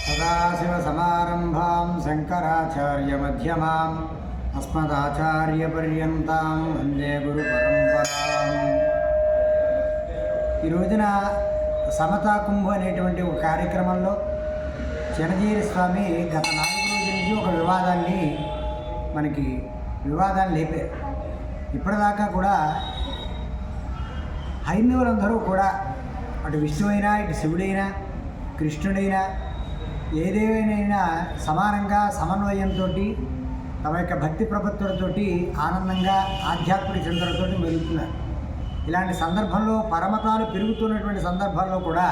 సదాశివసమారంభాం శంకరాచార్యమధ్యమాం అస్మదాచార్యపర్యంతాం వందే గురుపరంపరాం. ఈ రోజున సమతా కుంభ అనేటువంటి ఒక కార్యక్రమంలో చినజీరి స్వామి గత 4 రోజుల నుంచి ఒక వివాదాన్ని లేపారు. ఇప్పటిదాకా కూడా హైందవులందరూ కూడా అటు విష్ణువైనా ఇటు శివుడైనా కృష్ణుడైనా ఏదేమైనా సమానంగా సమన్వయంతో తమ యొక్క భక్తి ప్రపత్తులతోటి ఆనందంగా ఆధ్యాత్మిక చింతనతో మెలుగుతున్నారు. ఇలాంటి సందర్భంలో పరమతాలు పెరుగుతున్నటువంటి సందర్భంలో కూడా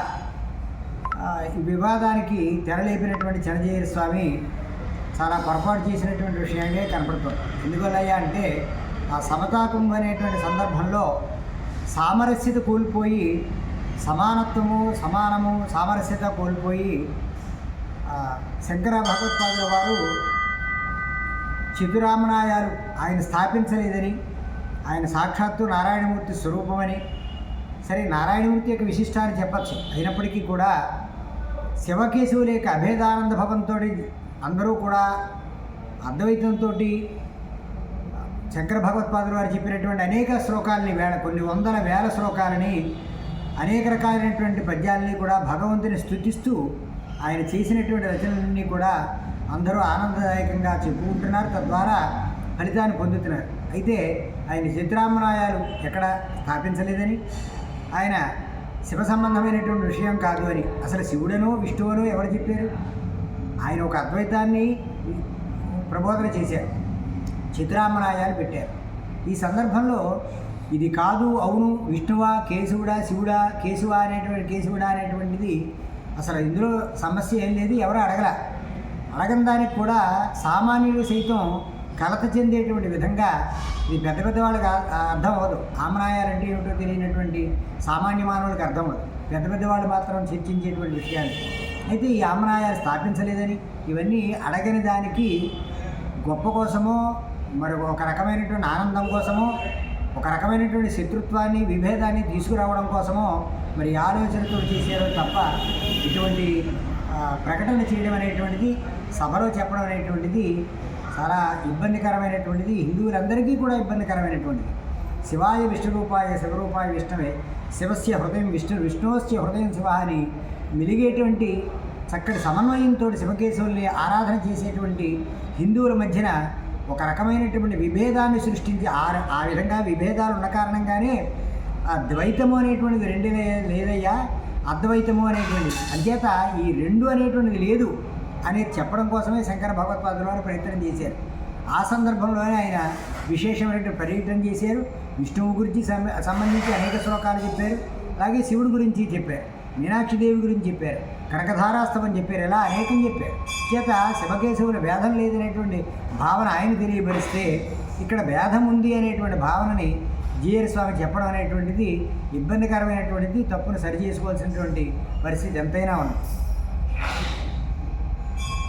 ఈ వివాదానికి తెరలేపినటువంటి చినజీరి స్వామి చాలా పొరపాటు చేసినటువంటి విషయంగా కనపడుతుంది. ఎందువల్లయ్యా అంటే ఆ సమతాకుంభ అనేటువంటి సందర్భంలో సామరస్యత కోల్పోయి సామరస్యత కోల్పోయి శంకర భగవత్పాదుల వారు చతురామనాయాలు ఆయన స్థాపించలేదని, ఆయన సాక్షాత్తు నారాయణమూర్తి స్వరూపమని, సరే నారాయణమూర్తి యొక్క విశిష్టాన్ని చెప్పచ్చు, అయినప్పటికీ కూడా శివకేశవుల యొక్క అభేదానంద భవంతో అందరూ కూడా అద్వైతంతో శంకర భగవత్పాదుల వారు చెప్పినటువంటి అనేక శ్లోకాలని కొన్ని వందల వేల శ్లోకాలని అనేక రకాలైనటువంటి పద్యాలని కూడా భగవంతుని స్తుతిస్తూ ఆయన చేసినటువంటి రచనలన్నీ కూడా అందరూ ఆనందదాయకంగా చెప్పుకుంటున్నారు, తద్వారా ఫలితాన్ని పొందుతున్నారు. అయితే ఆయన చిత్రామనాయాలు ఎక్కడ స్థాపించలేదని, ఆయన శివ సంబంధమైనటువంటి విషయం కాదు అని, అసలు శివుడనో విష్ణువనో ఎవరు చెప్పారు? ఆయన ఒక అద్వైతాన్ని ప్రబోధన చేశారు, చిత్రామనాయాలు పెట్టారు. ఈ సందర్భంలో ఇది కాదు, అవును విష్ణువా కేశవుడా శివుడా కేశవుడా అనేటువంటిది అసలు ఇందులో సమస్య ఏం లేదు, ఎవరు అడగని దానికి కూడా సామాన్యులు సైతం కలత చెందేటువంటి విధంగా ఇది పెద్ద వాళ్ళకి అర్థం అవ్వదు. ఆమనాయాలంటే ఏమిటో తెలియనటువంటి సామాన్య మానవులకు అర్థం అవ్వదు, పెద్ద వాళ్ళు మాత్రం చర్చించేటువంటి విషయాలు. అయితే ఈ ఆమనాయాలు స్థాపించలేదని, ఇవన్నీ అడగని దానికి గొప్ప కోసమో మరి ఒక రకమైనటువంటి ఆనందం కోసమో ఒక రకమైనటువంటి శత్రుత్వాన్ని విభేదాన్ని తీసుకురావడం కోసమో మరి ఆలోచనతో చేశారో తప్ప ఇటువంటి ప్రకటన చేయడం అనేటువంటిది, సభలో చెప్పడం అనేటువంటిది చాలా ఇబ్బందికరమైనటువంటిది, హిందువులందరికీ కూడా ఇబ్బందికరమైనటువంటిది. శివాయ విష్ణురూపాయ శివరూపాయ విష్ణువే శివస్య హృదయం విష్ణువస్య హృదయం శివ అని మిలిగేటువంటి చక్కటి సమన్వయంతో శివకేశవుల్ని ఆరాధన చేసేటువంటి హిందువుల మధ్యన ఒక రకమైనటువంటి విభేదాన్ని సృష్టించి ఆ విధంగా విభేదాలు ఉన్న కారణంగానే ద్వైతము అనేటువంటిది రెండు లేదయ్యా, అద్వైతము అనేటువంటిది, అంచేత ఈ రెండు అనేటువంటిది లేదు అనేది చెప్పడం కోసమే శంకర భగవత్పాదుల వారు ప్రయత్నం చేశారు. ఆ సందర్భంలోనే ఆయన విశేషమైనటువంటి పర్యటన చేశారు. విష్ణువు గురించి సంబంధించి అనేక శ్లోకాలు చెప్పారు, అలాగే శివుడి గురించి చెప్పారు, మీనాక్షిదేవి గురించి చెప్పారు, కనకధారాస్తవం చెప్పారు, ఇలా అనేకం చెప్పారు. చేత శివకేశవుల భేదం లేదనేటువంటి భావన ఆయన తెలియబరిస్తే ఇక్కడ భేదం ఉంది అనేటువంటి భావనని జీఆర్ స్వామి చెప్పడం అనేటువంటిది ఇబ్బందికరమైనటువంటిది, తప్పును సరి చేసుకోవాల్సినటువంటి పరిస్థితి ఎంతైనా ఉంది.